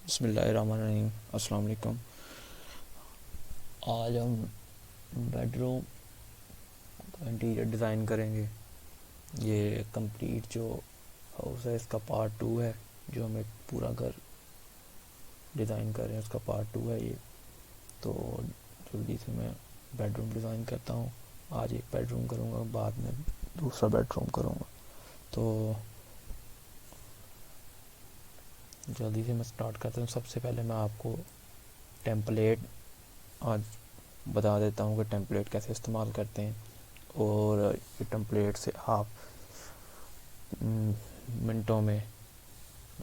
बिस्मिल्लाहिर्रहमानिर्रहीम। अस्सलाम वालेकुम। आज हम बेडरूम का इंटीरियर डिज़ाइन करेंगे। ये कंप्लीट जो हाउस है इसका पार्ट 2 है। जो हम एक पूरा घर डिज़ाइन कर रहे हैं उसका पार्ट 2 है ये। तो जल्दी से मैं बेडरूम डिज़ाइन करता हूँ। आज एक बेडरूम करूँगा, बाद में दूसरा बेडरूम करूँगा। तो जल्दी से मैं स्टार्ट करता हूँ। सबसे पहले मैं आपको टेम्पलेट आज बता देता हूँ कि टेम्पलेट कैसे इस्तेमाल करते हैं, और ये टेम्पलेट से आप मिनटों में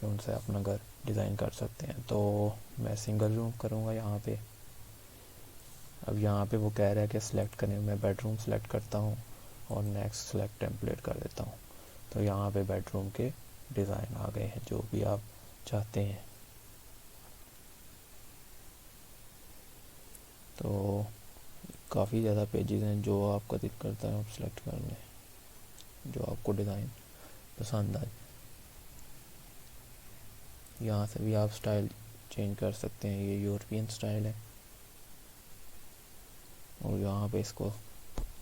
उनसे अपना घर डिज़ाइन कर सकते हैं। तो मैं सिंगल रूम करूँगा यहाँ पे। अब यहाँ पे वो कह रहा है कि सिलेक्ट करें, मैं बेडरूम सेलेक्ट करता हूँ और नेक्स्ट सेलेक्ट टेम्पलेट कर देता हूँ। तो यहाँ पे बेडरूम के डिज़ाइन आ गए हैं जो भी आप चाहते हैं। तो काफ़ी ज़्यादा पेजेस हैं, जो आपका दिल करता है आप सेलेक्ट कर लें, जो आपको डिज़ाइन पसंद आए। यहाँ से भी आप स्टाइल चेंज कर सकते हैं। ये यूरोपियन स्टाइल है, और यहाँ पे इसको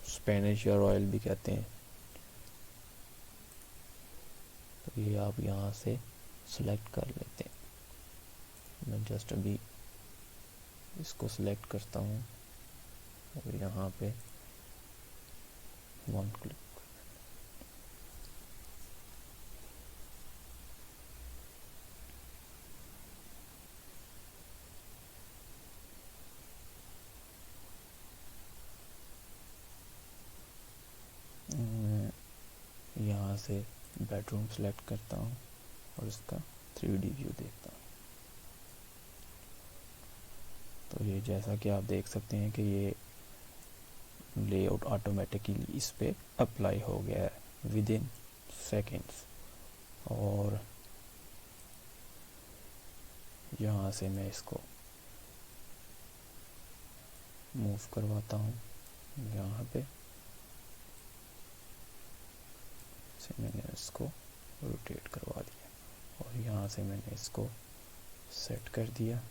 स्पेनिश या रॉयल भी कहते हैं। तो ये आप यहाँ से सिलेक्ट कर लेते हैं। मैं जस्ट अभी इसको सिलेक्ट करता हूँ और यहाँ पे वन क्लिक। यहाँ से बेडरूम सेलेक्ट करता हूँ और इसका 3D व्यू देखता हूँ। तो ये जैसा कि आप देख सकते हैं कि ये लेआउट ऑटोमेटिकली इस पे अप्लाई हो गया है विद इन सेकेंड्स। और यहाँ से मैं इसको मूव करवाता हूँ यहाँ पे से मैंने इसको रोटेट करवा दिया, और यहाँ से मैंने इसको सेट कर दिया।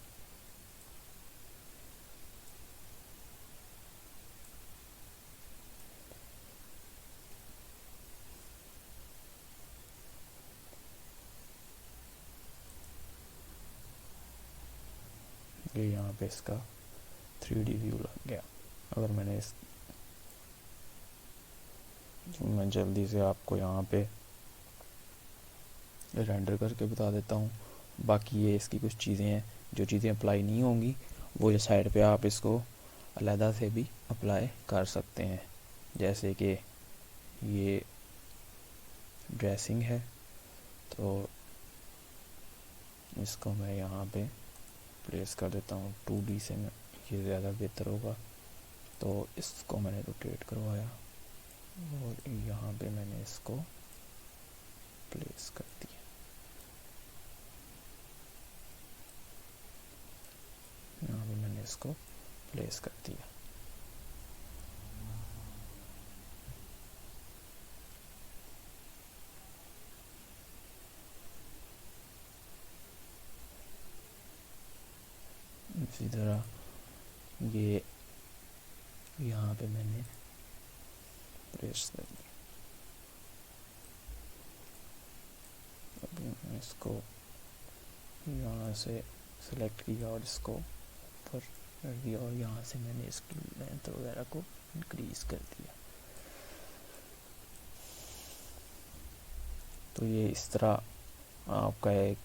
ये यहाँ पे इसका 3D व्यू लग गया। अगर मैं जल्दी से आपको यहाँ पे रेंडर करके बता देता हूँ। बाकी ये इसकी कुछ चीज़ें हैं, जो चीज़ें अप्लाई नहीं होंगी वो ये साइड पे आप इसको अलहदा से भी अप्लाई कर सकते हैं। जैसे कि ये ड्रेसिंग है, तो इसको मैं यहाँ पे प्लेस कर देता हूँ 2D से। मैं ये ज़्यादा बेहतर होगा। तो इसको मैंने रोटेट करवाया और यहाँ पे मैंने इसको प्लेस कर दिया। यहाँ पे मैंने इसको प्लेस कर दिया। इसी तरह ये यहाँ पे मैंने प्रेस कर दिया। अब मैंने इसको यहाँ से सेलेक्ट किया और इसको ऊपर कर दिया, और यहाँ से मैंने इसकी लेंथ वगैरह को इंक्रीज कर दिया। तो ये इस तरह आपका एक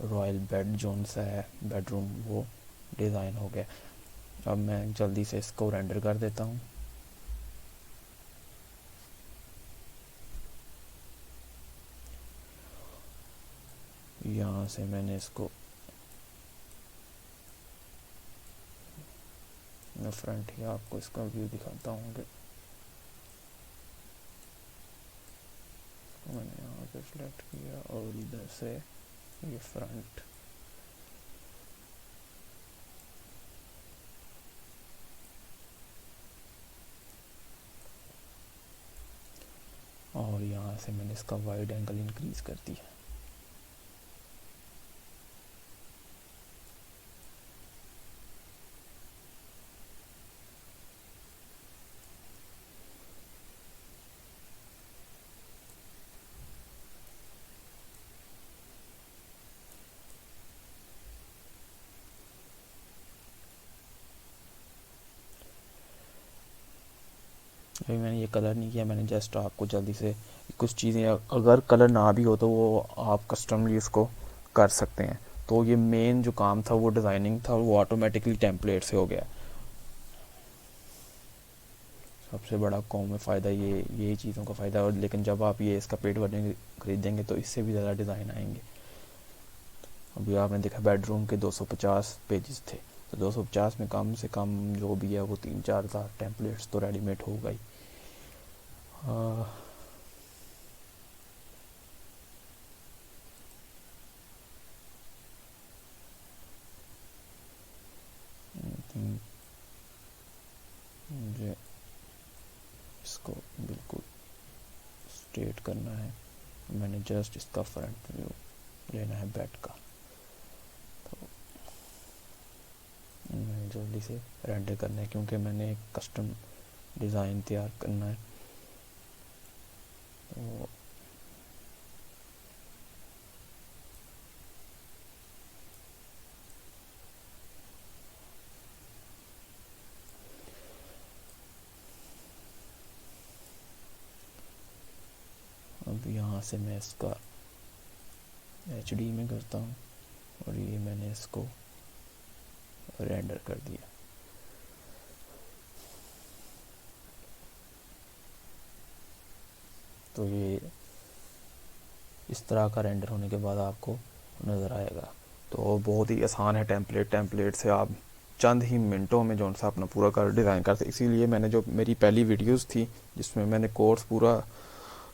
रॉयल बेड जोन सा है बेडरूम, वो डिज़ाइन हो गया। अब मैं जल्दी से इसको रेंडर कर देता हूँ। यहाँ से मैंने इसको मैं फ्रंट ही आपको इसका व्यू दिखाता हूँ कि मैंने यहाँ पे सेलेक्ट किया और इधर से ये फ्रंट। और यहाँ से मैंने इसका वाइड एंगल इंक्रीज कर दिया। अभी मैंने ये कलर नहीं किया, मैंने जस्ट आपको जल्दी से कुछ चीज़ें, अगर कलर ना भी हो तो वो आप कस्टमली उसको कर सकते हैं। तो ये मेन जो काम था वो डिज़ाइनिंग था, वो ऑटोमेटिकली टेम्पलेट से हो गया। सबसे बड़ा कॉम में फ़ायदा यही चीज़ों का फ़ायदा है। और लेकिन जब आप ये इसका पेड वर्जन खरीदेंगे तो इससे भी ज़्यादा डिज़ाइन आएंगे। अभी आपने देखा बेडरूम के 250 पेजेस थे, तो 250 में कम से कम जो भी है वो 3-4 टेम्पलेट्स तो रेडीमेड होगा ही। मुझे इसको बिल्कुल स्ट्रेट करना है। मैंने जस्ट इसका फ्रंट व्यू लेना है बेड का, तो मैंने जल्दी से रेंडर करना है क्योंकि मैंने एक कस्टम डिज़ाइन तैयार करना है। तो अब यहाँ से मैं इसका HD में करता हूँ और ये मैंने इसको रेंडर कर दिया। तो ये इस तरह का रेंडर होने के बाद आपको नज़र आएगा। तो बहुत ही आसान है। टेम्पलेट से आप चंद ही मिनटों में जो सा अपना पूरा कर डिज़ाइन करते। इसीलिए मैंने जो मेरी पहली वीडियोस थी जिसमें मैंने कोर्स पूरा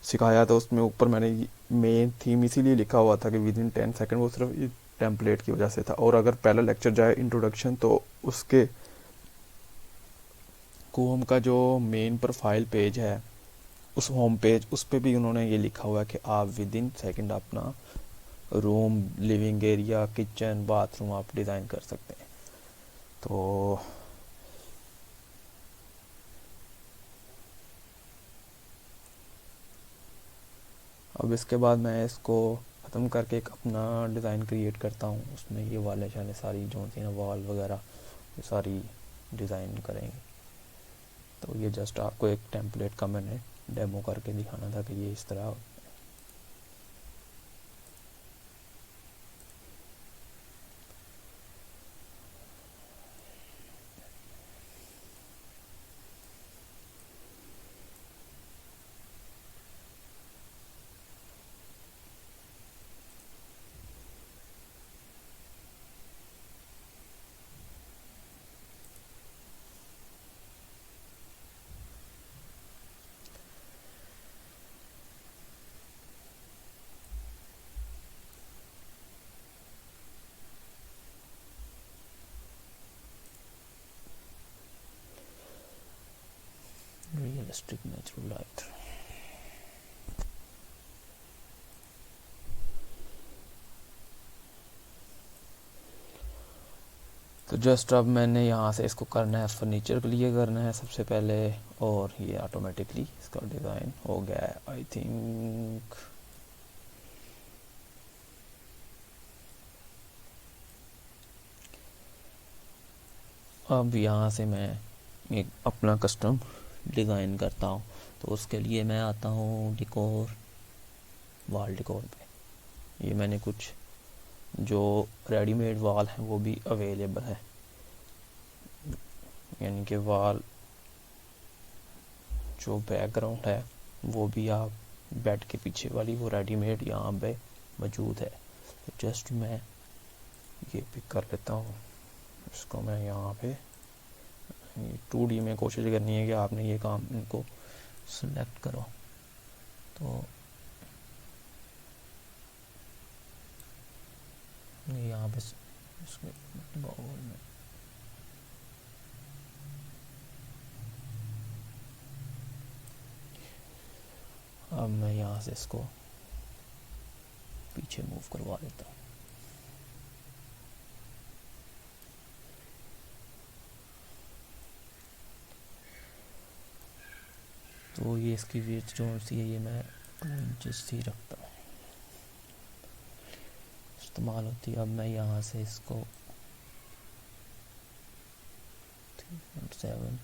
सिखाया था, उसमें ऊपर मैंने मेन थीम इसीलिए लिखा हुआ था कि विद इन 10 सेकेंड, वो सिर्फ टेम्पलेट की वजह से था। और अगर पहला लेक्चर जाए इंट्रोडक्शन, तो उसके कोम का जो मेन प्रोफाइल पेज है, उस होम पेज, उस पर भी उन्होंने ये लिखा हुआ है कि आप विद इन सेकेंड अपना room, living area, kitchen, bathroom आप डिज़ाइन कर सकते हैं। तो अब इसके बाद मैं इसको ख़त्म करके एक अपना डिज़ाइन क्रिएट करता हूँ। उसमें ये वाले शाले सारी जो थी ना वॉल वगैरह, ये सारी डिज़ाइन करेंगे। तो ये जस्ट आपको एक टेम्पलेट का मैंने डेमो करके दिखाना था कि ये इस तरह। Realistic natural light. तो जस्ट अब मैंने यहाँ से इसको करना है, फर्नीचर के लिए करना है सबसे पहले, और ये ऑटोमेटिकली इसका डिज़ाइन हो गया है आई थिंक। अब यहाँ से मैं एक अपना कस्टम डिज़ाइन करता हूँ। तो उसके लिए मैं आता हूँ डिकोर, वॉल डिकोर पे। ये मैंने कुछ जो रेडीमेड वॉल हैं वो भी अवेलेबल है, यानी कि वॉल जो बैकग्राउंड है वो भी आप बेड के पीछे वाली वो रेडीमेड यहाँ पे मौजूद है। तो जस्ट मैं ये पिक कर लेता हूँ, इसको मैं यहाँ पे 2D में कोशिश करनी है कि आपने ये काम इनको सिलेक्ट करो। तो यहाँ पे इसके बाउल में अब मैं यहाँ से इसको पीछे मूव करवा देता हूँ। तो ये इसकी विड्थ जो सी है ये मैं 2 इंचेस ही रखता हूँ, इस्तेमाल होती है। अब मैं यहाँ से इसको 3.7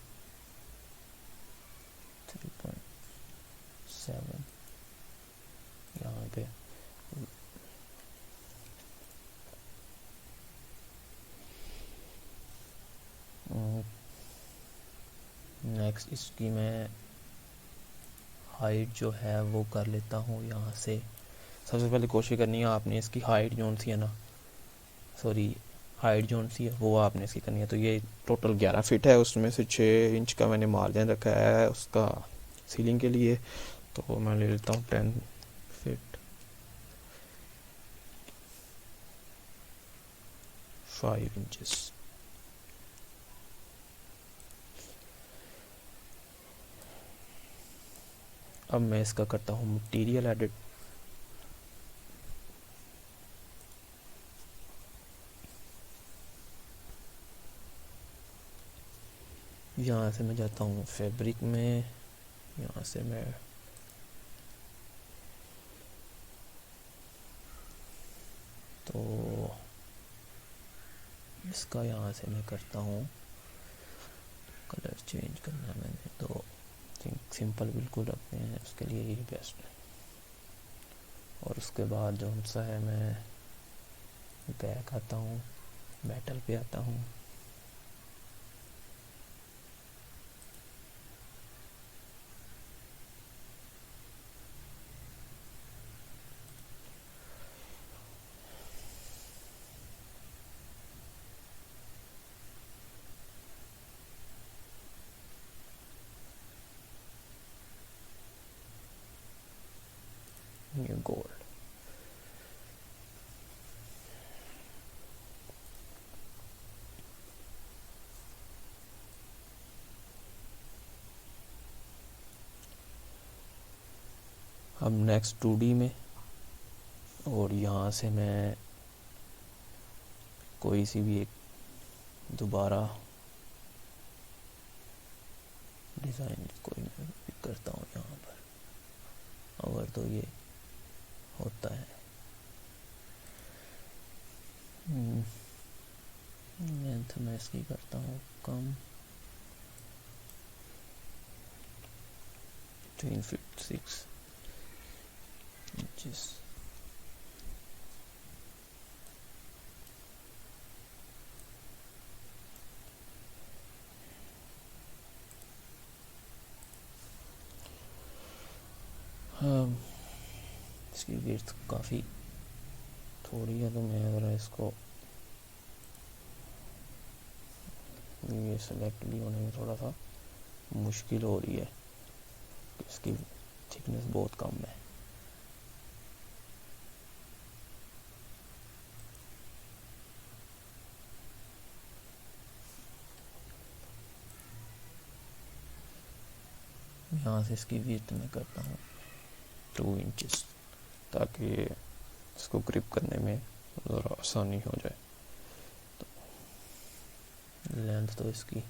3.7 यहाँ पे नेक्स्ट इसकी मैं हाइट जो है वो कर लेता हूँ यहाँ से। सबसे पहले कोशिश करनी है आपने इसकी हाइट जोन सी है ना, सॉरी हाइट जोन सी है वो आपने इसकी करनी है। तो ये टोटल 11 फीट है, उसमें से 6 इंच का मैंने मार्जिन रखा है उसका सीलिंग के लिए। तो मैं ले लेता हूँ 10 फीट 5 इंचेस। अब मैं इसका करता हूँ मटेरियल एडिट। यहाँ से मैं जाता हूँ फैब्रिक में, यहाँ से मैं तो इसका यहाँ से मैं करता हूँ कलर चेंज करना है मैंने, तो सिंपल बिल्कुल रखते हैं, उसके लिए यही बेस्ट है। और उसके बाद जो सा है मैं बैक आता हूँ, मेटल पे आता हूँ, ये गोल्ड। अब नेक्स्ट 2D में, और यहाँ से मैं कोई सी भी एक दोबारा डिज़ाइन कोई मैं पिक करता हूँ यहाँ पर, अगर तो ये होता है। लेंथ मैं इसकी करता हूँ कम, 3 फीट 6 इंचेस। इसकी विड्थ काफ़ी थोड़ी है, तो मैं अगर इसको ये सेलेक्ट भी होने में थोड़ा सा मुश्किल हो रही है, इसकी थिकनेस बहुत कम है। यहाँ से इसकी विड्थ मैं करता हूँ 2 इंचेस, ताकि इसको ग्रिप करने में ज़रा आसानी हो जाए। तो लेंथ तो इसकी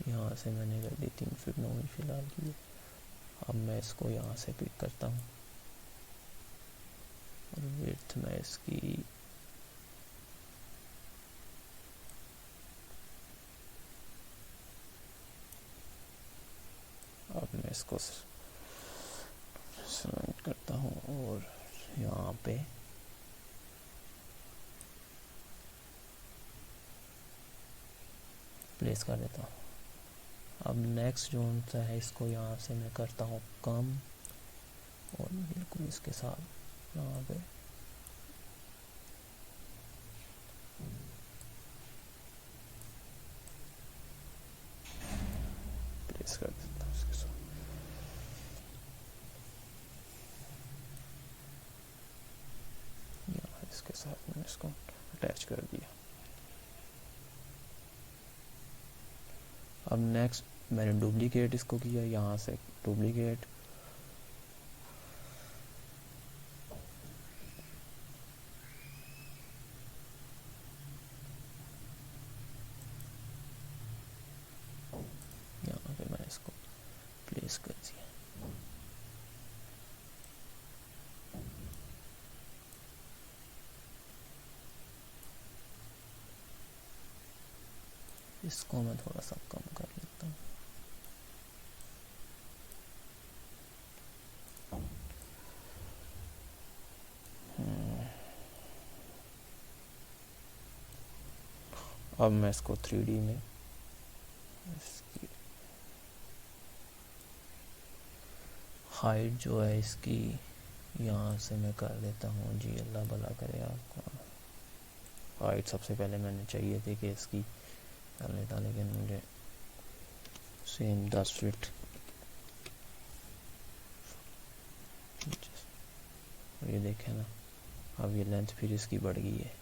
यहाँ से मैंने कर दी 3 फीट 9 इंच फिलहाल की। अब मैं इसको यहाँ से पिक करता हूँ, और विड्थ मैं इसकी अब मैं इसको सेलेक्ट करता हूँ और यहाँ पे प्लेस कर देता हूँ। अब नेक्स्ट जो सा है इसको यहाँ से मैं करता हूँ कम, और बिल्कुल इसके साथ यहाँ पे प्लेस कर देता हूँ इसके साथ। यहाँ इसके साथ मैंने इसको अटैच कर दिया। अब नेक्स्ट मैंने डुप्लीकेट इसको किया, यहाँ से डुप्लीकेट, यहाँ पे मैंने इसको प्लेस कर दिया। इसको मैं थोड़ा सा कम कर लेता हूँ। अब मैं इसको 3D में इसकी हाइट जो है इसकी यहाँ से मैं कर देता हूँ जी, अल्लाह भला करे आपको। हाइट सबसे पहले मैंने चाहिए थी कि इसकी कर लेता, लेकिन मुझे सेम 10 फीट, ये देखें ना, अब ये लेंथ फिर इसकी बढ़ गई है।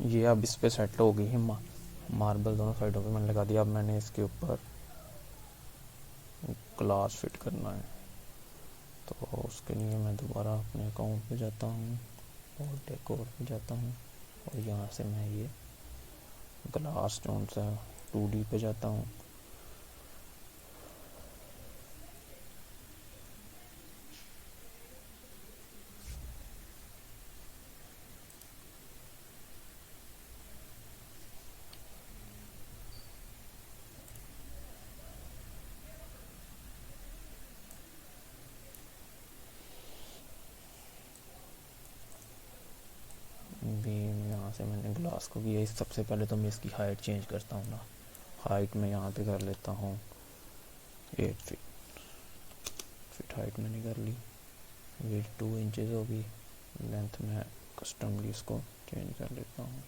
ये अब इस पे सेट हो गई है मार्बल दोनों साइडों पे मैंने लगा दिया। अब मैंने इसके ऊपर ग्लास फिट करना है, तो उसके लिए मैं दोबारा अपने अकाउंट पे जाता हूँ और डेकोर पे जाता हूँ, और यहाँ से मैं ये ग्लास जोन सा 2D पे जाता हूँ। भी यहाँ से मैंने ग्लास को किया। सबसे पहले तो मैं इसकी हाइट चेंज करता हूँ ना। हाइट में यहाँ पे कर लेता हूँ 8 फीट हाइट मैंने कर ली। विड्थ 2 इंचेस होगी। लेंथ में कस्टमली इसको चेंज कर लेता हूँ,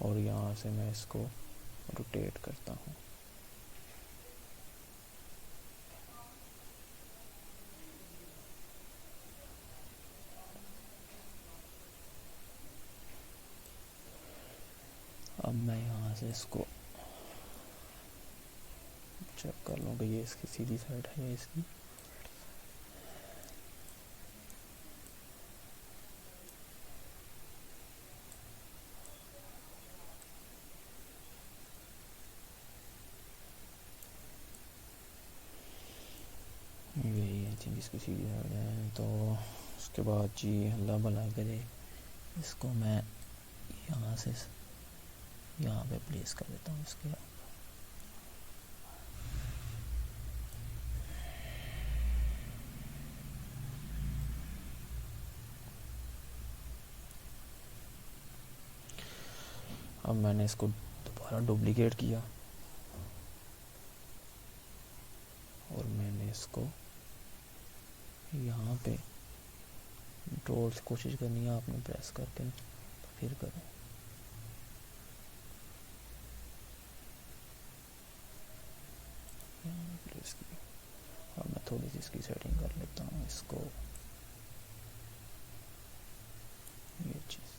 और यहाँ से मैं इसको रोटेट करता हूँ। अब मैं यहाँ से इसको चेक कर लूँ कि ये इसकी सीधी साइड है या इसकी। यही है जी इसकी सीधी साइड है। तो उसके बाद जी अल्लाह भला करे, इसको मैं यहाँ से यहाँ पे प्लेस कर देता हूँ इसके। अब मैंने इसको दोबारा डुप्लीकेट किया और मैंने इसको यहाँ पे कंट्रोल से कोशिश करनी है आपने प्रेस करके, तो फिर करें। इसकी और मैं थोड़ी सी इसकी सेटिंग कर लेता हूँ इसको, ये चीज़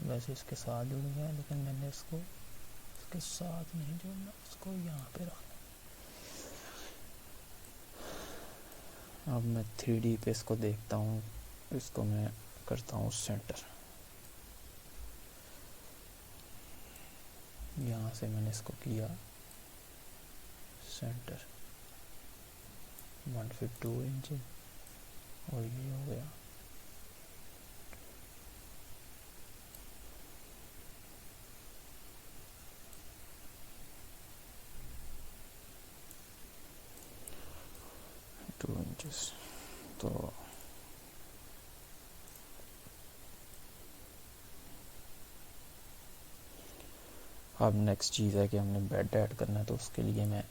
वैसे इसके साथ जुड़ गया, लेकिन मैंने इसको इसके साथ नहीं जोड़ना, इसको यहाँ पे रखना। अब मैं 3D पे इसको देखता हूँ, इसको मैं करता हूँ सेंटर। यहाँ से मैंने इसको किया सेंटर 152 इंच और ये हो गया। तो अब नेक्स्ट चीज़ है कि हमने बेड ऐड करना है, तो उसके लिए मैं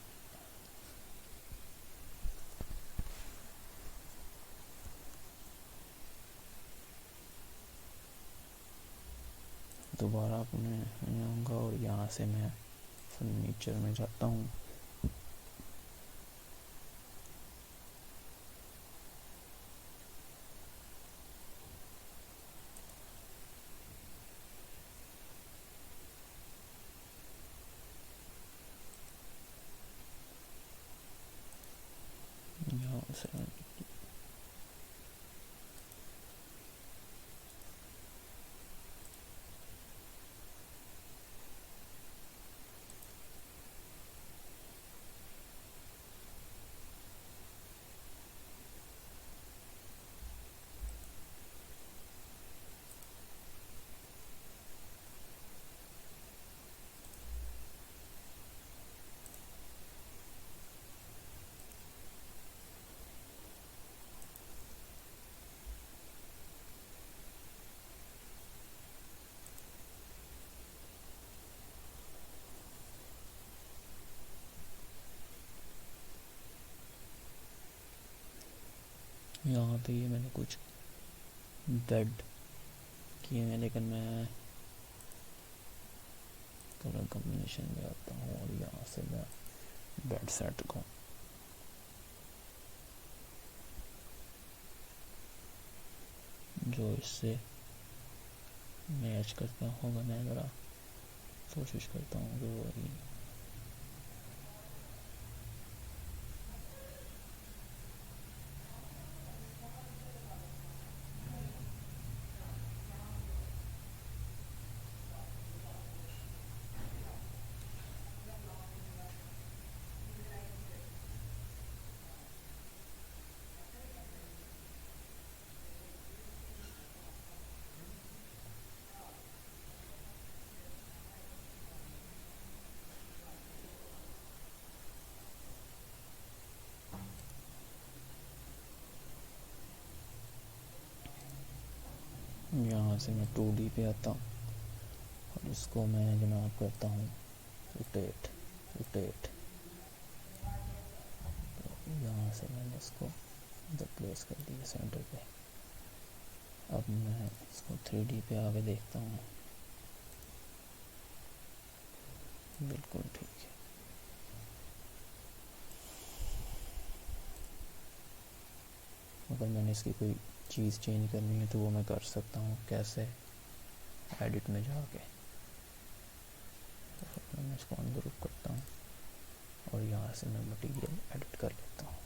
दोबारा अपने आऊँगा और यहाँ से मैं फर्नीचर में जाता हूँ। यहाँ से यहाँ पे ये मैंने कुछ बेड किए हैं, लेकिन मैं कलर कॉम्बिनेशन में आता हूँ और यहाँ से मैं बेड सेट को जो इससे मैच करता होगा, मैं ज़रा कोशिश करता हूँ कि वही यहाँ से मैं 2D पे आता हूँ और इसको मैं जनाब करता हूँ रोटेट रोटेट। तो यहाँ से मैंने इसको इधर प्लेस कर दिया सेंटर पे। अब मैं इसको 3D पे आगे देखता हूँ, बिल्कुल ठीक है। अगर मैंने इसकी कोई चीज़ चेंज करनी है तो वो मैं कर सकता हूँ, कैसे? एडिट में जाके तो मैं इसको अनग्रुप करता हूँ और यहाँ से मैं मटेरियल एडिट कर लेता हूँ।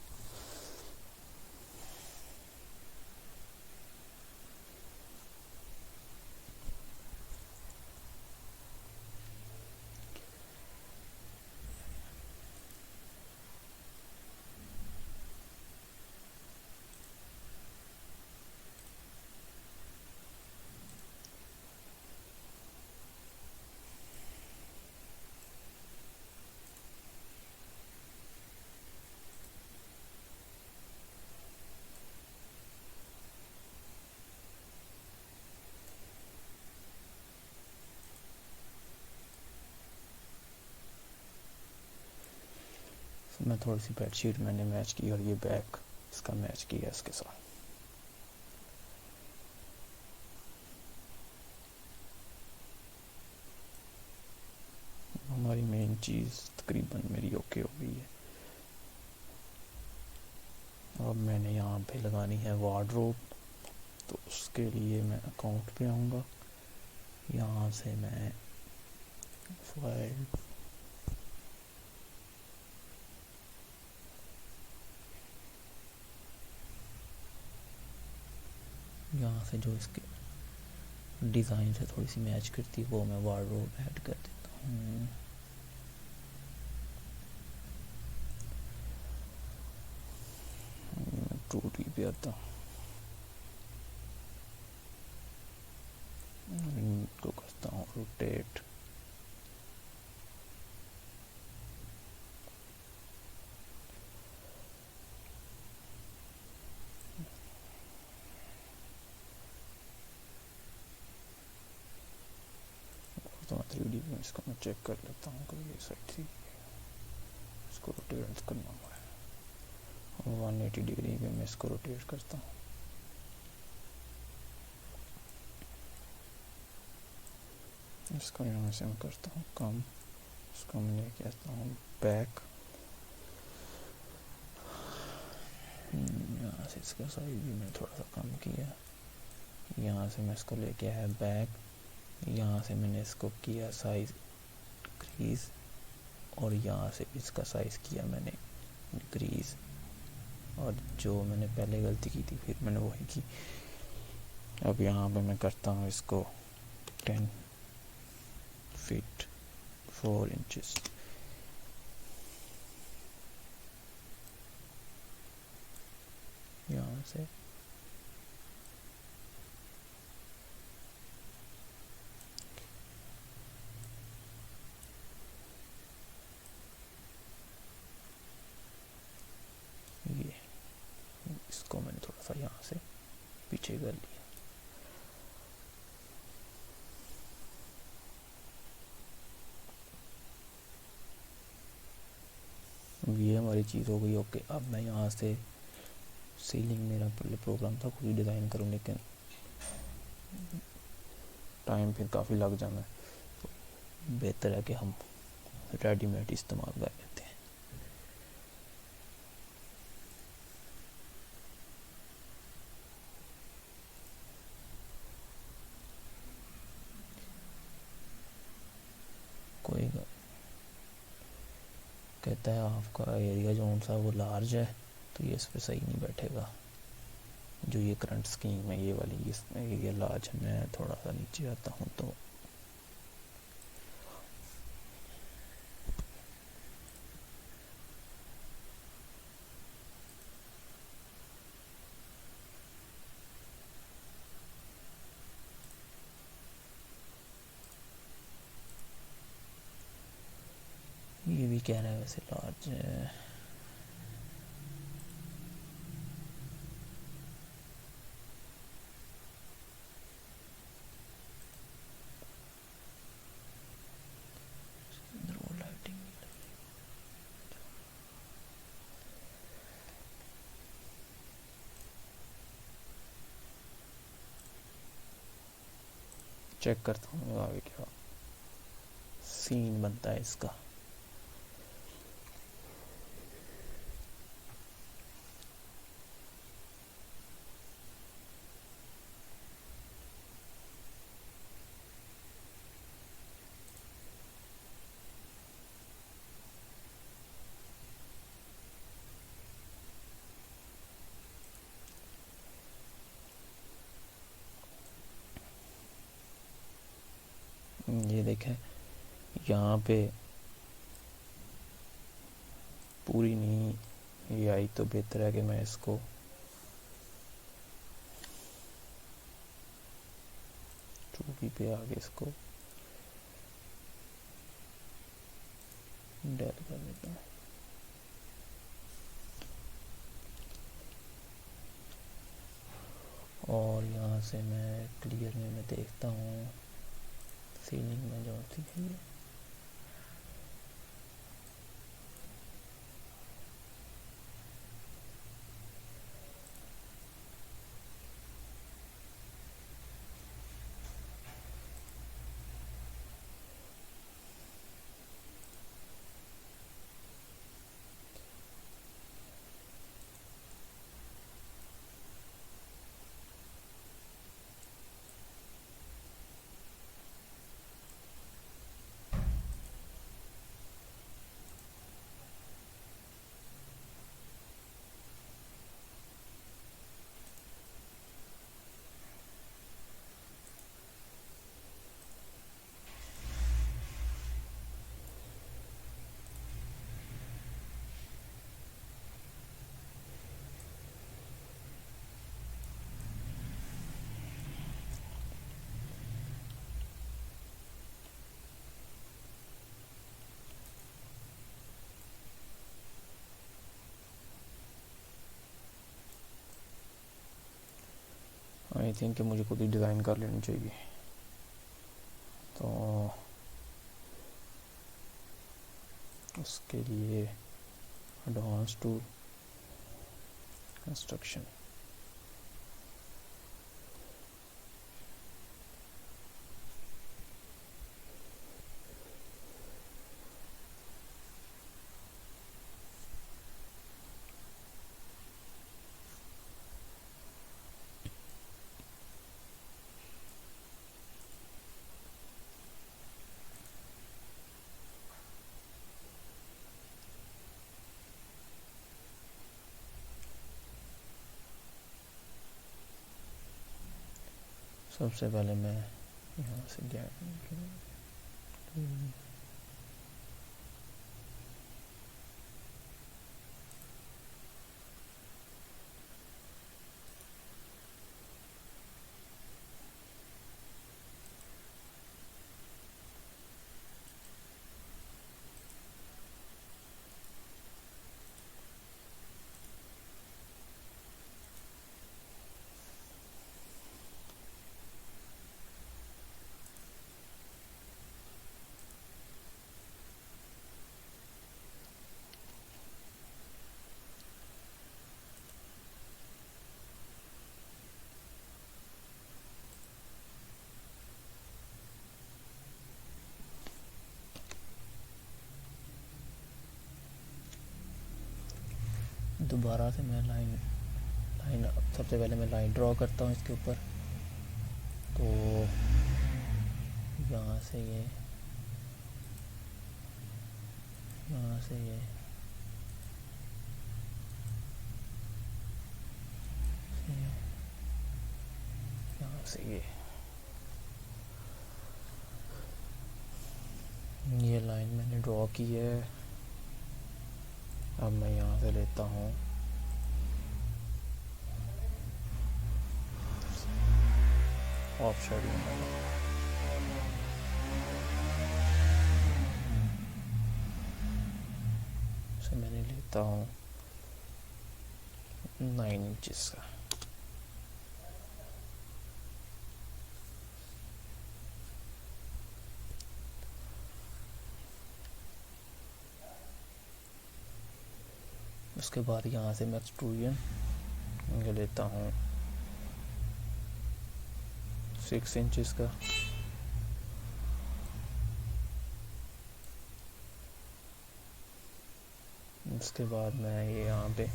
मैं थोड़ी सी बेडशीट मैंने मैच की और ये बैक इसका मैच किया इसके साथ। हमारी मेन चीज़ तकरीबन मेरी ओके हो गई है। अब मैंने यहाँ पे लगानी है वार्डरोब, तो उसके लिए मैं अकाउंट पे आऊँगा। यहाँ से मैं फाइल यहाँ से जो इसके डिज़ाइन से थोड़ी सी मैच करती है वो मैं वार्डरोब ऐड कर देता हूँ। टूटी पे आता हूँ, इनको करता हूँ रोटेट। तो मैं 3D में इसको मैं चेक कर लेता हूँ कि ये सही थी, इसको रोटेट करना हुआ है। 180 डिग्री पे मैं इसको रोटेट करता हूँ। इसको यहाँ से मैं करता हूँ कम, इसको मैं कहता हूँ बैक। यहाँ से इसका साइज भी मैंने थोड़ा सा कम किया। यहाँ से मैं इसको लेके आया बैक, यहाँ से मैंने इसको किया साइज इंक्रीज और यहाँ से इसका साइज किया मैंने डिक्रीज। और जो मैंने पहले गलती की थी फिर मैंने वही की। अब यहाँ पे मैं करता हूँ इसको 10 फीट 4 इंचेस। यहाँ से ये इसको मैंने थोड़ा सा यहाँ से पीछे कर लिया। ये हमारी चीज़ हो गई ओके। अब मैं यहाँ से सीलिंग, मेरा पहले प्रोग्राम था खुद ही डिज़ाइन करूँ, लेकिन टाइम फिर काफ़ी लग जाना है, तो बेहतर है कि हम रेडीमेड इस्तेमाल कर लेते हैं। कोई कहता है आपका एरिया जो सा वो लार्ज है, तो ये इस पर सही नहीं बैठेगा। जो ये करंट स्कीम है ये वाली, इसमें एरिया लार्ज है। मैं थोड़ा सा नीचे आता हूँ तो ये भी कह रहा है वैसे लार्ज है। चेक करता हूँ आगे क्या सीन बनता है इसका। ये देखें यहाँ पे पूरी नहीं ये आई, तो बेहतर है कि मैं इसको चूकी पे आगे इसको डेल कर देता हूँ। और यहाँ से मैं क्लियर में मैं देखता हूँ सीलिंग में जो थी है आई थिंक कि मुझे खुद ही डिज़ाइन कर लेनी चाहिए। तो उसके लिए एडवांस टूल, कंस्ट्रक्शन, सबसे पहले मैं यहाँ से दोबारा से मैं लाइन सबसे पहले मैं लाइन ड्रॉ करता हूँ इसके ऊपर। तो यहाँ से ये, यहाँ से ये, यहाँ से ये लाइन मैंने ड्रॉ की है। अब मैं यहाँ से लेता हूँ ऑफ शेडो, से मैंने लेता हूँ 9 इंचेस का। उसके बाद यहाँ से मैं एक्सट्रूजन लेता हूँ 6 इंचेस का। उसके बाद मैं ये यहाँ पे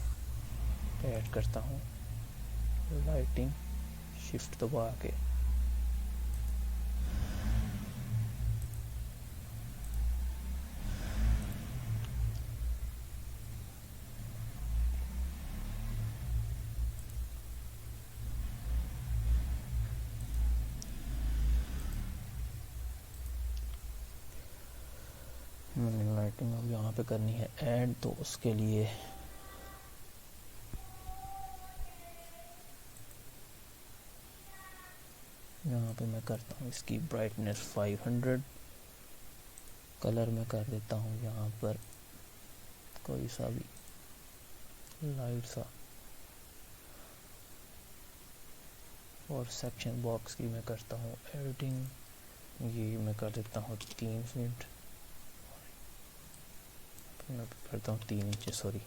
ऐड करता हूँ लाइटिंग, शिफ्ट दबा के। मैंने लाइटिंग अब यहाँ पे करनी है ऐड, तो उसके लिए यहाँ पे मैं करता हूँ इसकी ब्राइटनेस 500। कलर मैं कर देता हूँ यहाँ पर कोई सा भी लाइट सा, और सेक्शन बॉक्स की मैं करता हूँ एडिटिंग, ये मैं कर देता हूँ 3 मिनट, मैं करता हूँ 3 इंच, सॉरी।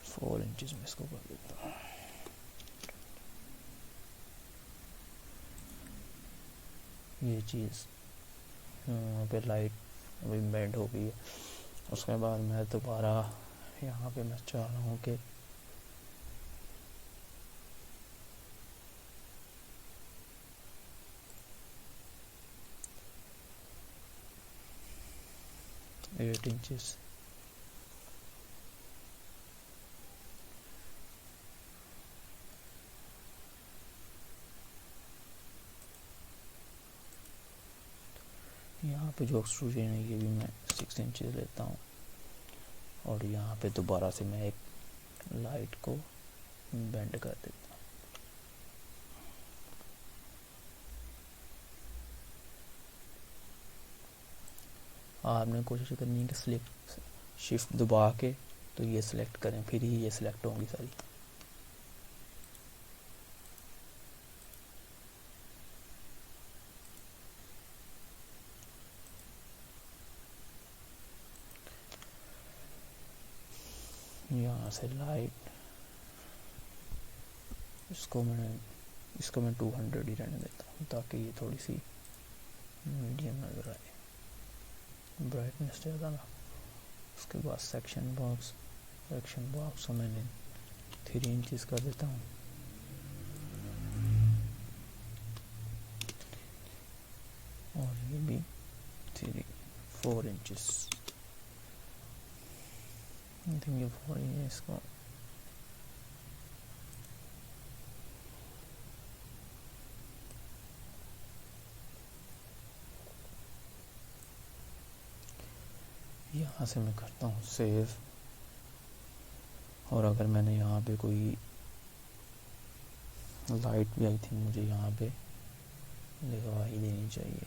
फोर इंचेस में इसको कर देता हूँ। ये चीज़ यहाँ पे लाइट अभी बेंड हो गई है। उसके बाद मैं दोबारा यहाँ पे मैं चाह रहा हूँ कि एट इंचेस यहाँ पे जो एक्सट्रूजन है ये भी मैं 6 इंचेस लेता हूँ, और यहाँ पे दोबारा से मैं एक लाइट को बेंड कर देता हूँ। आपने कोशिश करनी है कि सिलेक्ट शिफ्ट दबा के तो ये सिलेक्ट करें, फिर ही ये सिलेक्ट होंगी सारी। यहाँ से लाइट, इसको मैं 200 ही रहने देता हूँ ताकि ये थोड़ी सी मीडियम नज़र आए, ब्राइटनेस ज़्यादा ना। उसके बाद सेक्शन बॉक्स को मैंने 3 इंचज़ कर देता हूँ। और ये भी 4 इंचज़, आई थिंक ये 4 ही है इसका। यहाँ से मैं करता हूँ सेव। और अगर मैंने यहाँ पे कोई लाइट भी आई थी, मुझे यहाँ पे लगवा ही देनी चाहिए।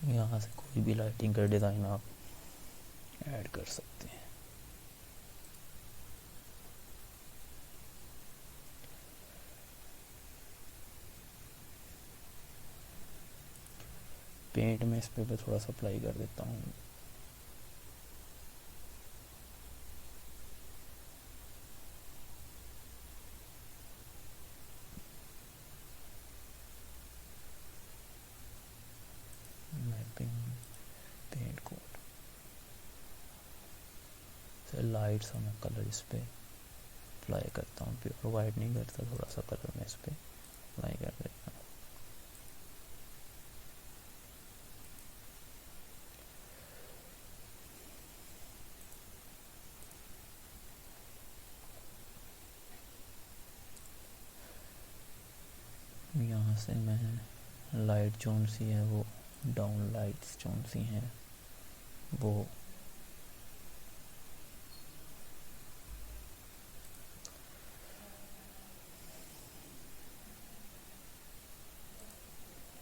यहाँ से कोई भी लाइटिंग का डिज़ाइन आप ऐड कर सकते हैं। पेंट में इस पे थोड़ा सा अप्लाई कर देता हूँ। पेंट कोड से लाइट्स और मैं कलर इस पे अप्लाई करता हूँ। प्योर वाइट नहीं करता, थोड़ा सा कलर मैं इस पे अप्लाई कर देता हूँ। यहाँ से मैं लाइट जोन सी है वो, डाउन लाइट्स जोन सी हैं वो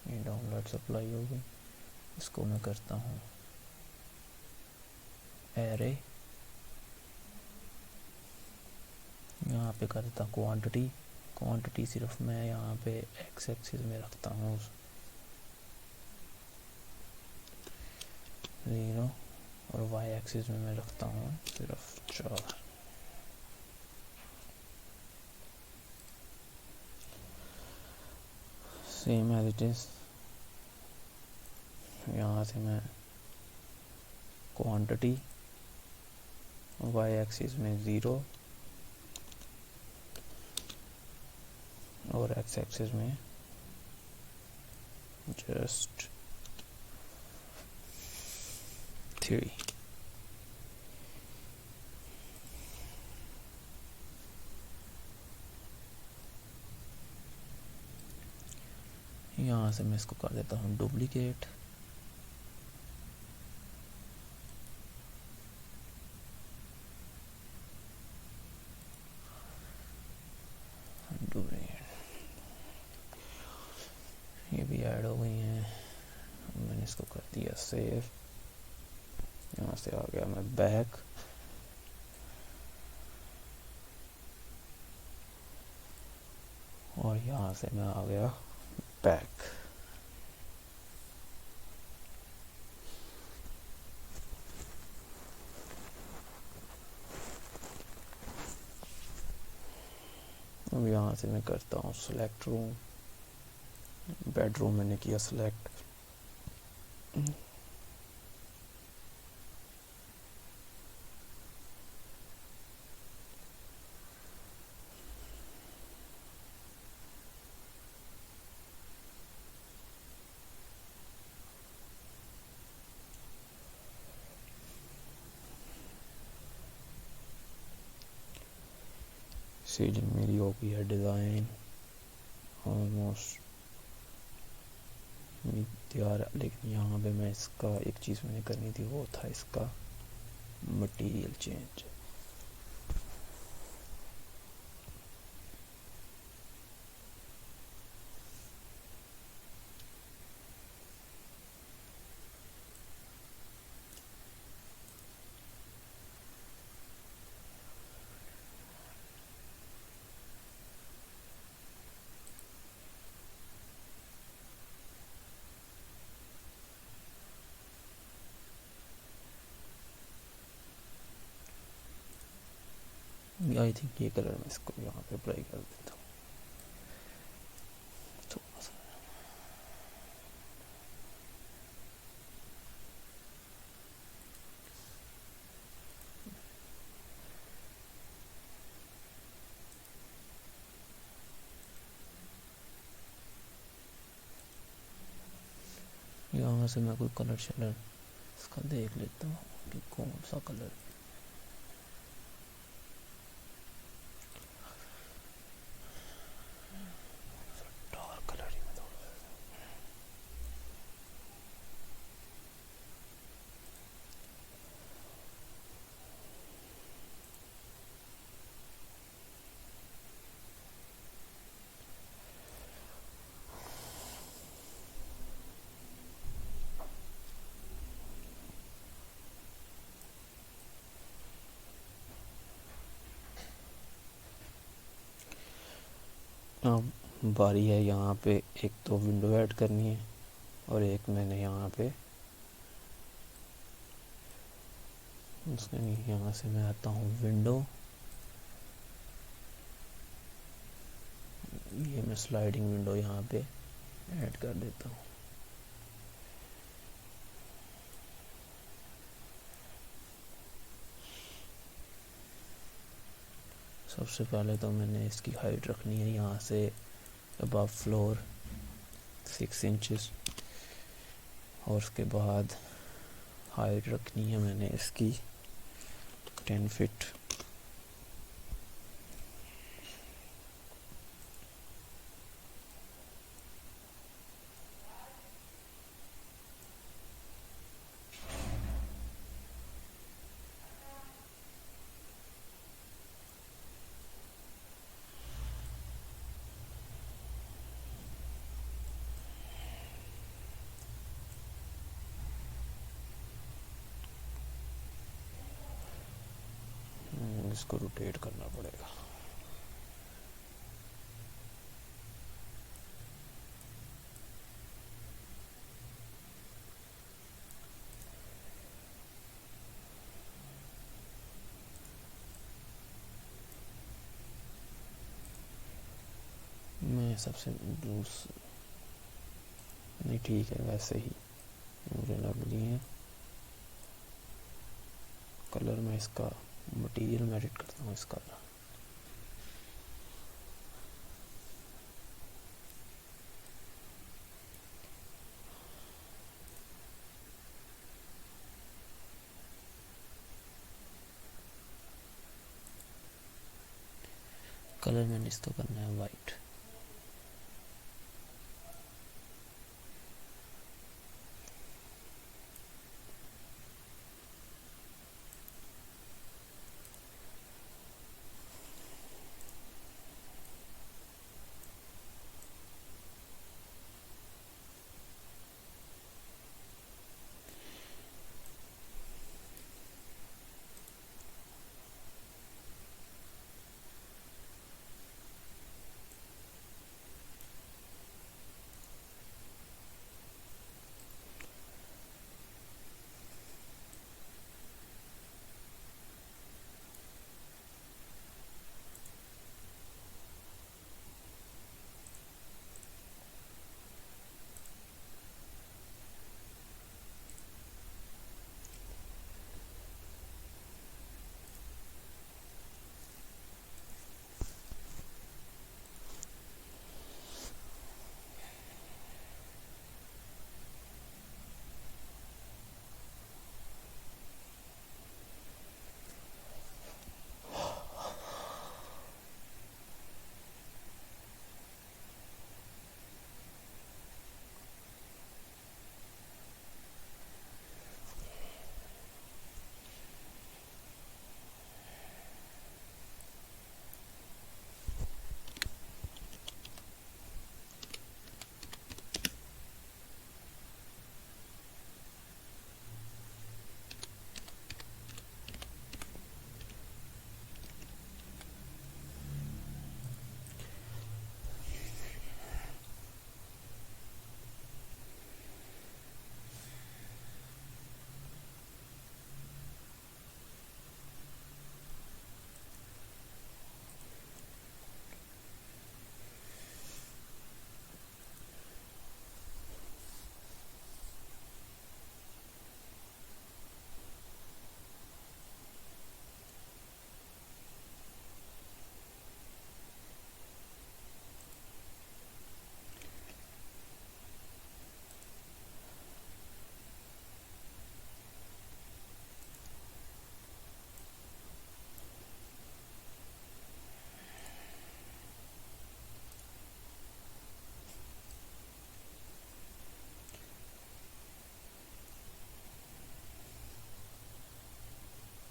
ये डाउन लाइट अप्लाई हो गई। इसको मैं करता हूँ एरे। यहाँ पे कर देता क्वांटिटी सिर्फ मैं यहाँ पे एक्स एक्सिस में रखता हूँ 0 और वाई एक्सिस में मैं रखता हूँ सिर्फ 4। Same as it is. यहाँ से मैं क्वांटिटी वाई एक्सिस में 0 और एक्स एक्सिस में जस्ट 3। यहाँ से मैं इसको कर देता हूँ डुप्लीकेट। ये भी ऐड हो गई हैं। मैंने इसको कर दिया सेव। यहाँ से आ गया मैं बैक। और यहाँ से मैं आ गया बैक। अब यहाँ से मैं करता हूँ सेलेक्ट रूम। बेडरूम मैंने किया सेलेक्ट। सीलिंग मेरी हो गई है डिज़ाइन ऑलमोस्ट तैयार है, लेकिन यहाँ पे मैं इसका एक चीज़ मैंने करनी थी, वो था इसका मटेरियल चेंज। आई थिंक ये कलर मैं इसको यहाँ पे अप्लाई कर देता हूँ थोड़ा सा। यहाँ से मैं कोई कलर शलर इसका देख लेता हूँ कि कौन सा कलर। डार्क कलर ही में थोड़ा अब बारी है यहाँ पे एक तो विंडो ऐड करनी है और एक मैंने यहाँ पे यहाँ से मैं आता हूँ विंडो, ये मैं स्लाइडिंग विंडो यहाँ पे ऐड कर देता हूँ। सबसे पहले तो मैंने इसकी हाइट रखनी है यहाँ से अबव फ्लोर 6 इंचेस और उसके बाद हाइट रखनी है मैंने इसकी 10 फीट। इसको रोटेट करना पड़ेगा। मैं सबसे नहीं ठीक है, वैसे ही मुझे लग रही है। कलर मैं इसका मटेरियल में एडिट करता हूँ इसका। कलर मैंने इसको करना है वाइट।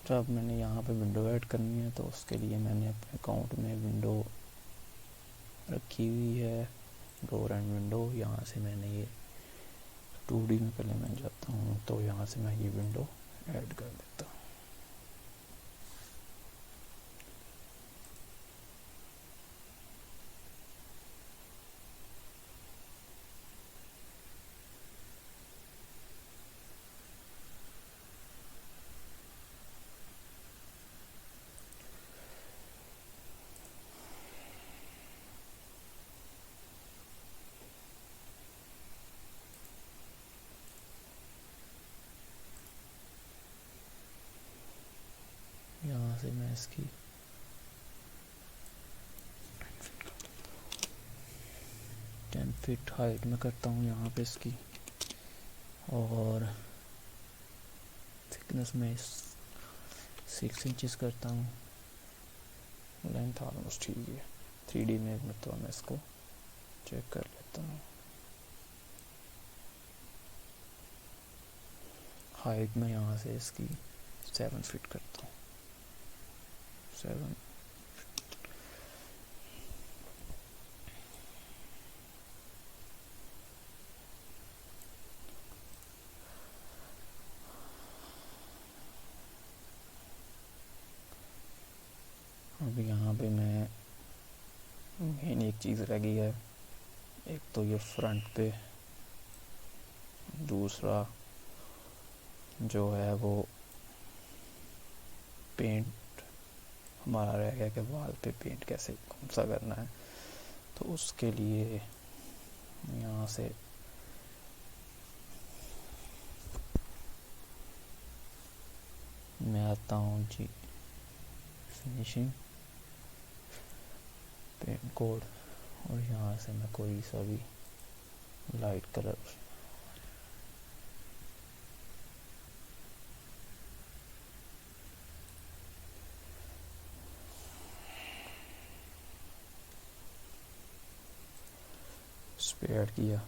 तो अब मैंने यहाँ पे विंडो ऐड करनी है, तो उसके लिए मैंने अपने अकाउंट में विंडो रखी हुई है, डोर एंड विंडो। यहाँ से मैंने ये 2D में पहले मैं जाता हूँ, तो यहाँ से मैं ये विंडो ऐड कर देता हूँ। यहाँ से मैं इसकी 10 फीट हाइट में करता हूँ यहाँ पे इसकी, और थिकनेस में 6 इंचेस करता हूँ। लेंथ ऑलमोस्ट ठीक है। 3D में तो मैं इसको चेक कर लेता हूँ। हाइट में यहाँ से इसकी 7 फीट करता हूँ। 7। अब यहाँ पे मैं मेन एक चीज़ रह गई है, एक तो ये फ्रंट पे, दूसरा जो है वो पेंट हमारा रह गया कि वॉल पे पेंट कैसे कौन सा करना है। तो उसके लिए यहाँ से मैं आता हूँ जी फिनिशिंग, पेंट कोड, और यहाँ से मैं कोई सा भी लाइट कलर उस पर ऐड किया।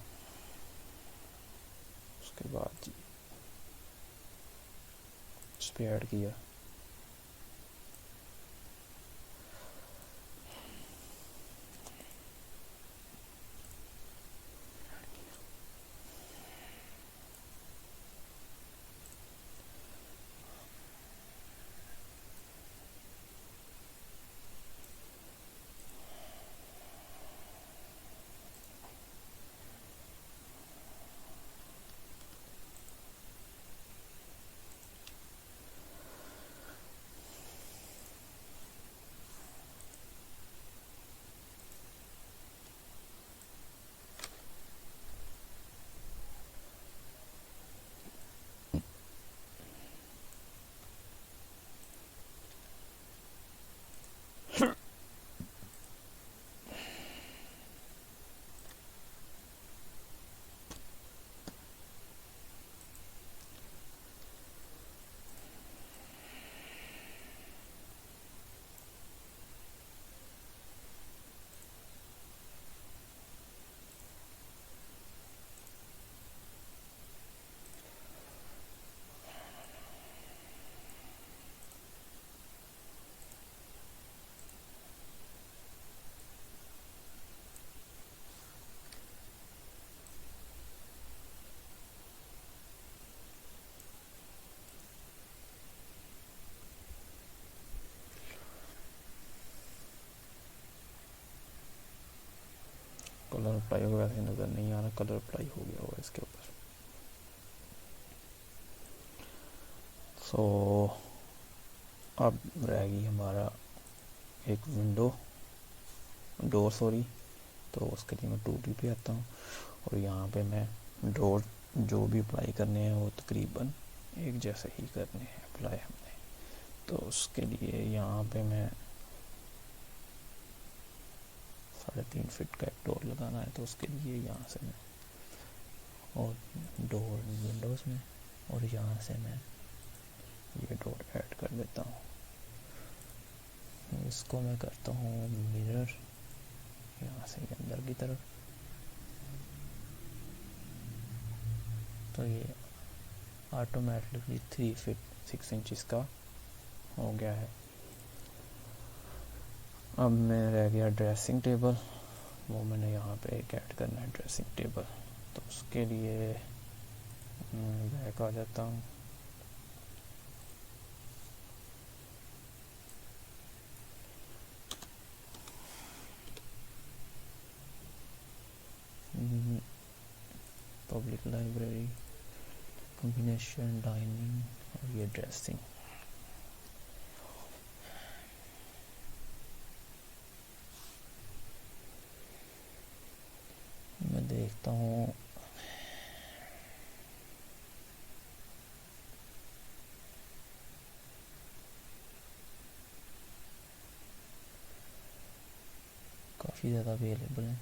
उसके बाद जी उस पर ऐड किया। कलर अप्लाई होगा, वैसे नज़र नहीं आ रहा, कलर अप्लाई हो गया होगा इसके ऊपर। सो अब रह गई हमारा एक डोर सॉरी। तो उसके लिए मैं 2D पे आता हूँ, और यहाँ पे मैं डोर जो भी अप्लाई करने हैं वो तकरीबन एक जैसे ही करने हैं अप्लाई हमने। तो उसके लिए यहाँ पे मैं 3.5 फीट का एक डोर लगाना है। तो उसके लिए यहाँ से मैं और डोर विंडोज़ में, और यहाँ से मैं ये डोर ऐड कर देता हूँ। इसको मैं करता हूँ मिरर, यहाँ से अंदर की तरफ। तो ये ऑटोमेटिकली 3 फीट 6 इंचेस का हो गया है। अब मैं रह गया ड्रेसिंग टेबल, वो मैंने यहाँ पे एक ऐड करना है ड्रेसिंग टेबल। तो उसके लिए बैक आ जाता हूँ। पब्लिक लाइब्रेरी, कॉम्बिनेशन, डाइनिंग और ये ड्रेसिंग। मैं देखता हूँ काफ़ी ज़्यादा अवेलेबल है।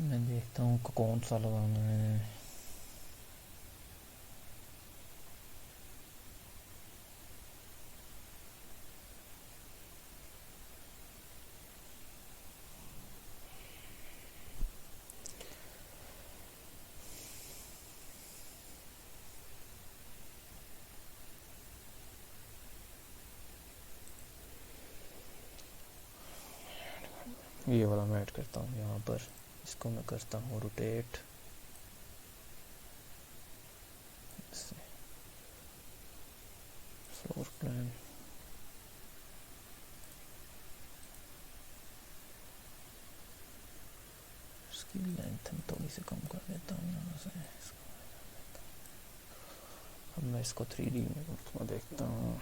मैं देखता हूँ कौन सा लगाना है। ये वाला मैं ऐड करता हूँ यहाँ पर। इसको मैं करता हूँ रोटेट। फ्लोर प्लान, इसकी लेंथ में थोड़ी सी कम कर देता हूँ यहाँ से। अब मैं इसको 3D में देखता हूँ।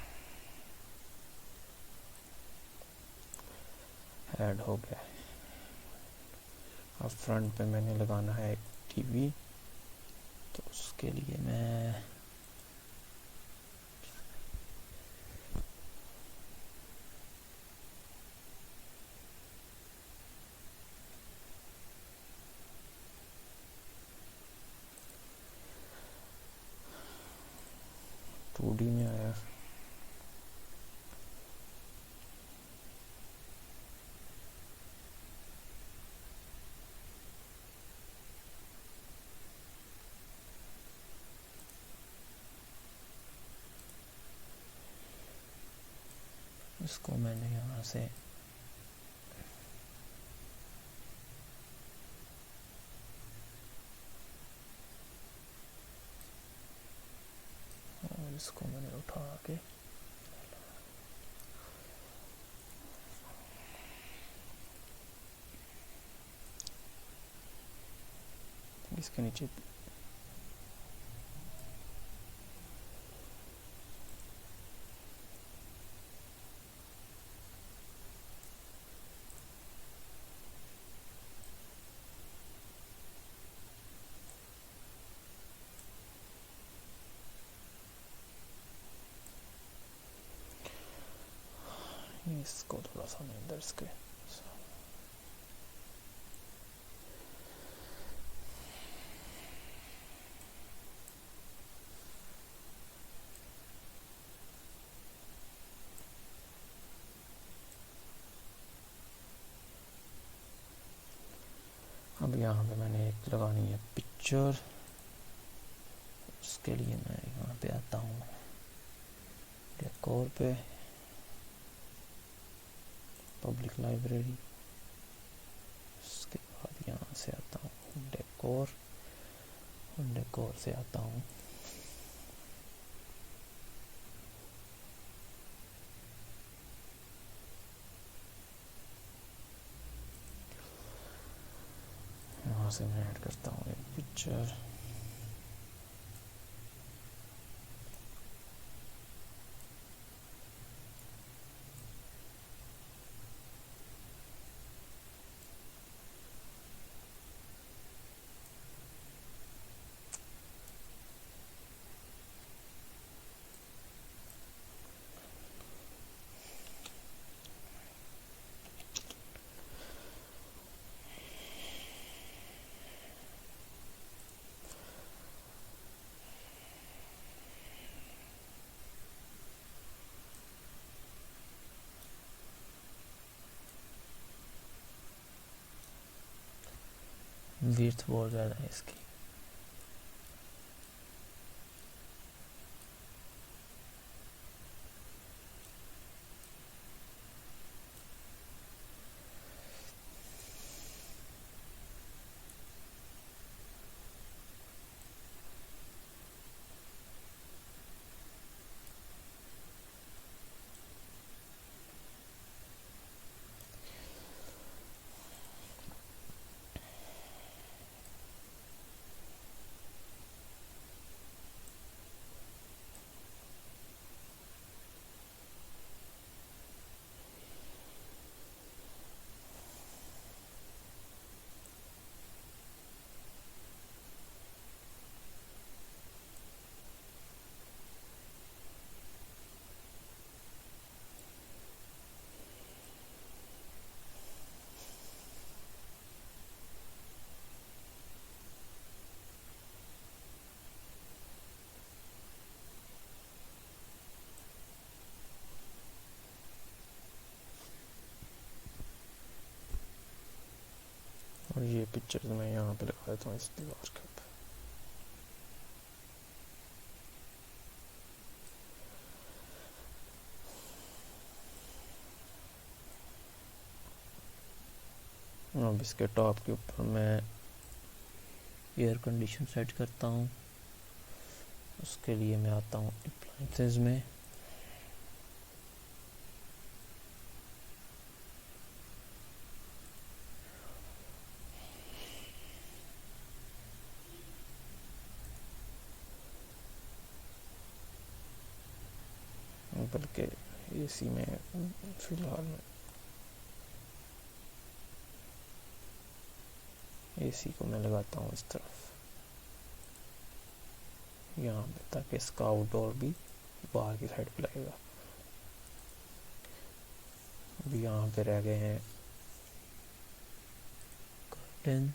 ऐड हो गया। अब फ्रंट पे मैंने लगाना है एक टीवी, तो उसके लिए मैं टू डी में आया। इसको मैंने यहाँ से और इसको मैंने उठा के इसके नीचे इसको थोड़ा सा मैं अंदर इसके अब यहाँ पे मैंने एक लगानी है पिक्चर। उसके लिए मैं यहाँ पे आता हूँ डेकोर पे, पब्लिक लाइब्रेरी। उसके बाद यहाँ से आता हूँ डेकोर, और डेकोर से आता हूँ यहाँ से मैं ऐड करता हूँ एक पिक्चर। विड्थ बहुत ज़्यादा है इसकी। और ये पिक्चर मैं यहाँ पे लगा देता हूँ इस दीवार के ऊपर। अब इसके टॉप के ऊपर मैं एयर कंडीशन सेट करता हूँ। उसके लिए मैं आता हूँ अप्लायंसेस में, बल्कि एसी में फिलहाल एसी को मैं लगाता हूँ इस तरफ यहाँ पे, ताकि इसका आउटडोर भी बाहर की साइड पे लगेगा। अभी यहाँ पे रह गए हैं कर्टन।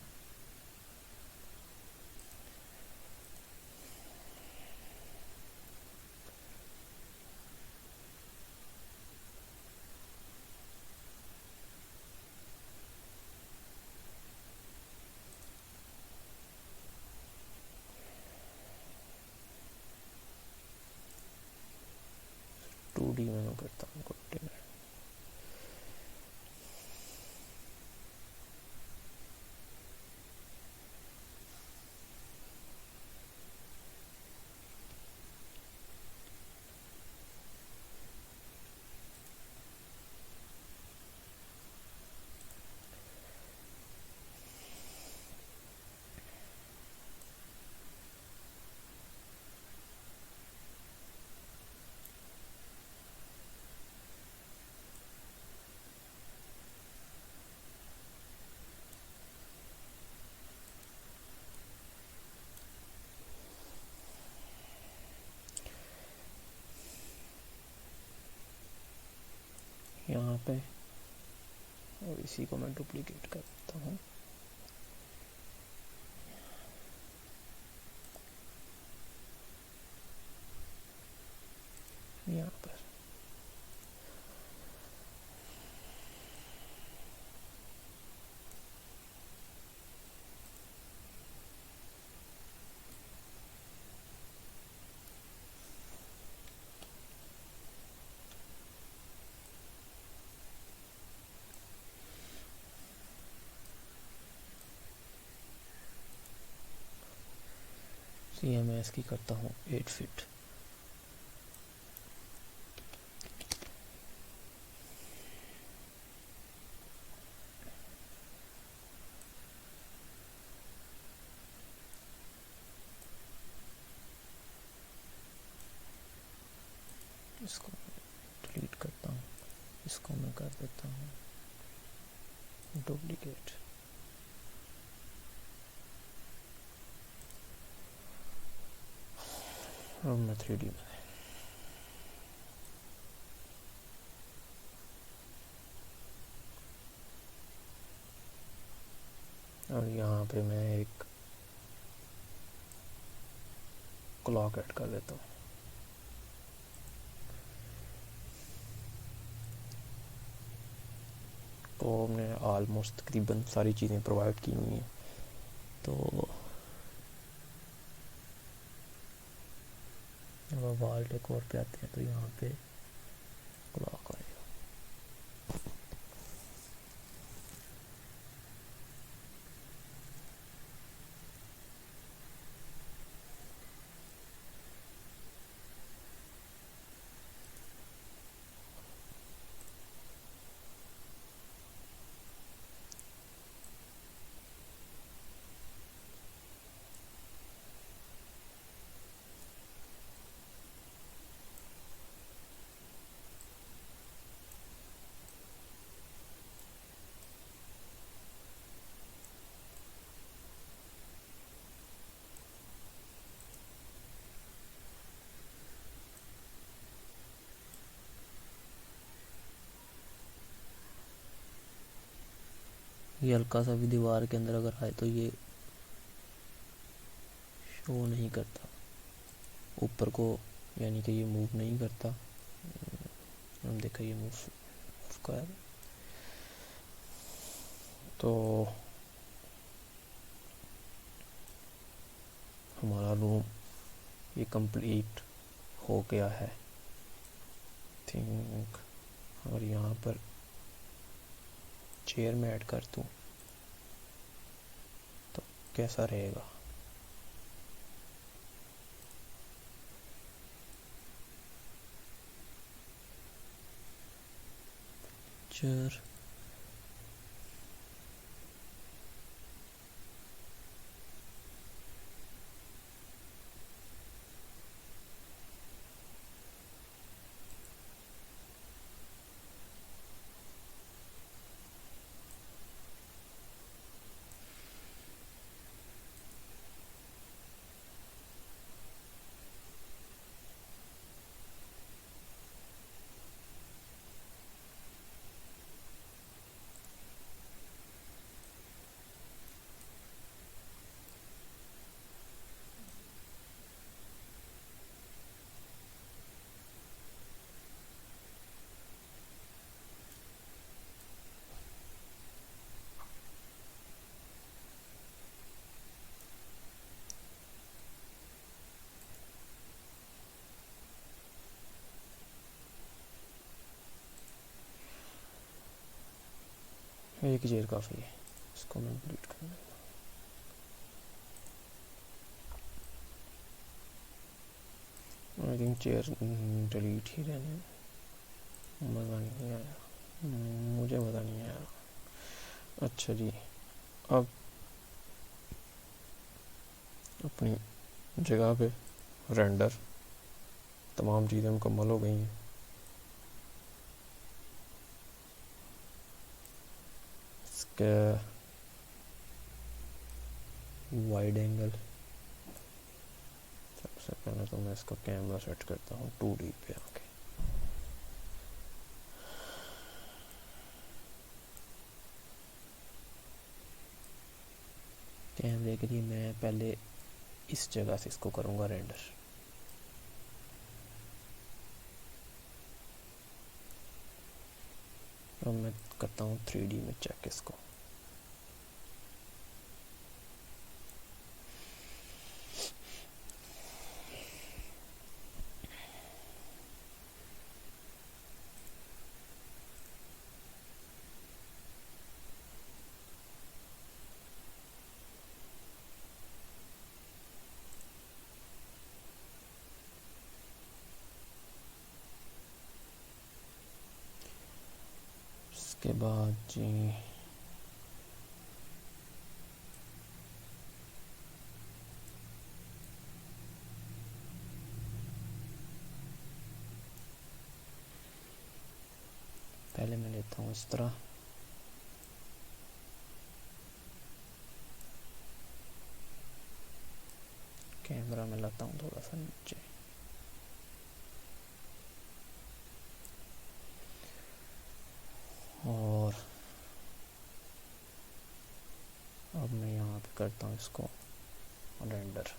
टू डी में करता हूँ कर्टन। यहाँ पे और इसी को मैं डुप्लीकेट कर देता हूँ। यहाँ पर CMS की करता हूँ 8 फीट। इसको डिलीट करता हूँ, इसको मैं कर देता हूँ डुप्लीकेट। अब मैं 3D में और यहाँ पे मैं एक क्लॉक ऐड कर देता हूँ। तो हमने ऑलमोस्ट तकरीबन सारी चीज़ें प्रोवाइड की हुई हैं। तो अब वाल डेकोर पे आते हैं तो यहाँ पे क्लॉक आएगा। ये हल्का सा भी दीवार के अंदर अगर आए तो ये शो नहीं करता ऊपर को, यानी कि ये मूव नहीं करता। हम देखा ये मूव कर, तो हमारा रूम ये कंप्लीट हो गया है। थिंक और यहाँ पर चेयर में ऐड कर दूँ तो कैसा रहेगा। चेयर एक चेयर काफ़ी है, इसको मैं डिलीट कर दूँगा। आई थिंक चेयर डिलीट ही रहने, मज़ा नहीं आया, मुझे मज़ा नहीं आया। अच्छा जी, अब अपनी जगह पे रेंडर तमाम चीज़ें मुकम्मल हो गई हैं। इसका वाइड एंगल, सबसे पहले तो मैं इसका कैमरा सेट करता हूँ 2D पे आके। कैमरे के लिए मैं पहले इस जगह से इसको करूँगा रेंडर। अब मैं करता हूँ 3D में चेक इसको। उसके बाद जी पहले मैं लेता हूँ इस तरह, कैमरा में लाता हूँ थोड़ा सा नीचे, और अब मैं यहाँ पे करता हूँ इसको रेंडर।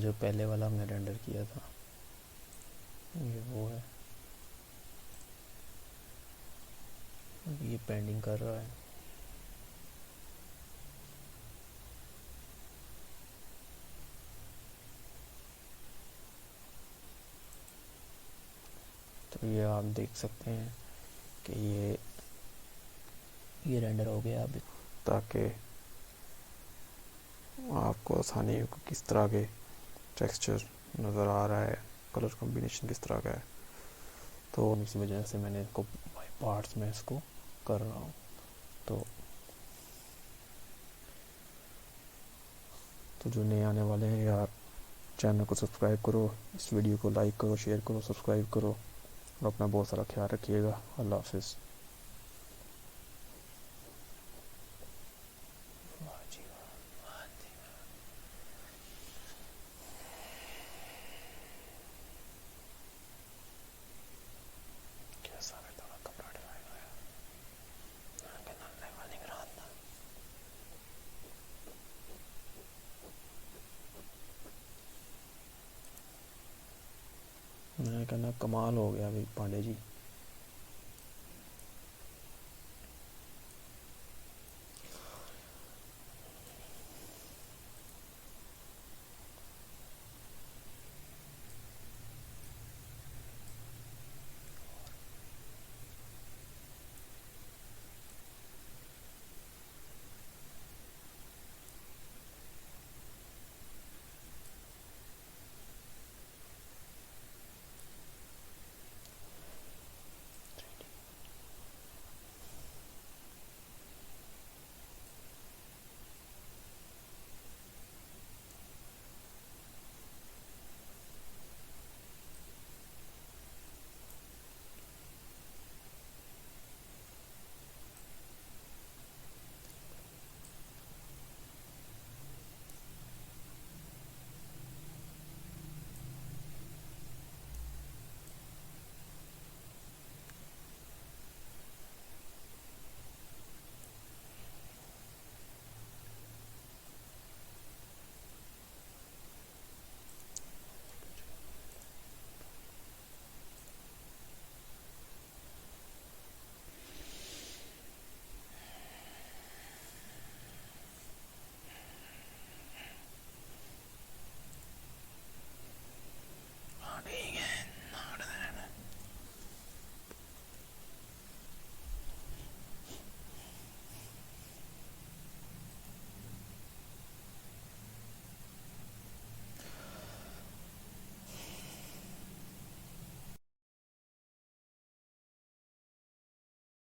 जो पहले वाला हमने रेंडर किया था ये वो है। अब ये पेंडिंग कर रहा है। तो ये आप देख सकते हैं कि ये रेंडर हो गया अब, ताकि आपको आसानी हो किस तरह के टेक्सचर नज़र आ रहा है, कलर कॉम्बिनेशन किस तरह का है। तो इसी वजह से मैंने इसको बाय पार्ट्स में इसको कर रहा हूँ। तो जो नए आने वाले हैं यार, चैनल को सब्सक्राइब करो, इस वीडियो को लाइक करो, शेयर करो, सब्सक्राइब करो और अपना बहुत सारा ख्याल रखिएगा। अल्लाह हाफिज़। मैं कहना कमाल हो गया भाई पांडे जी।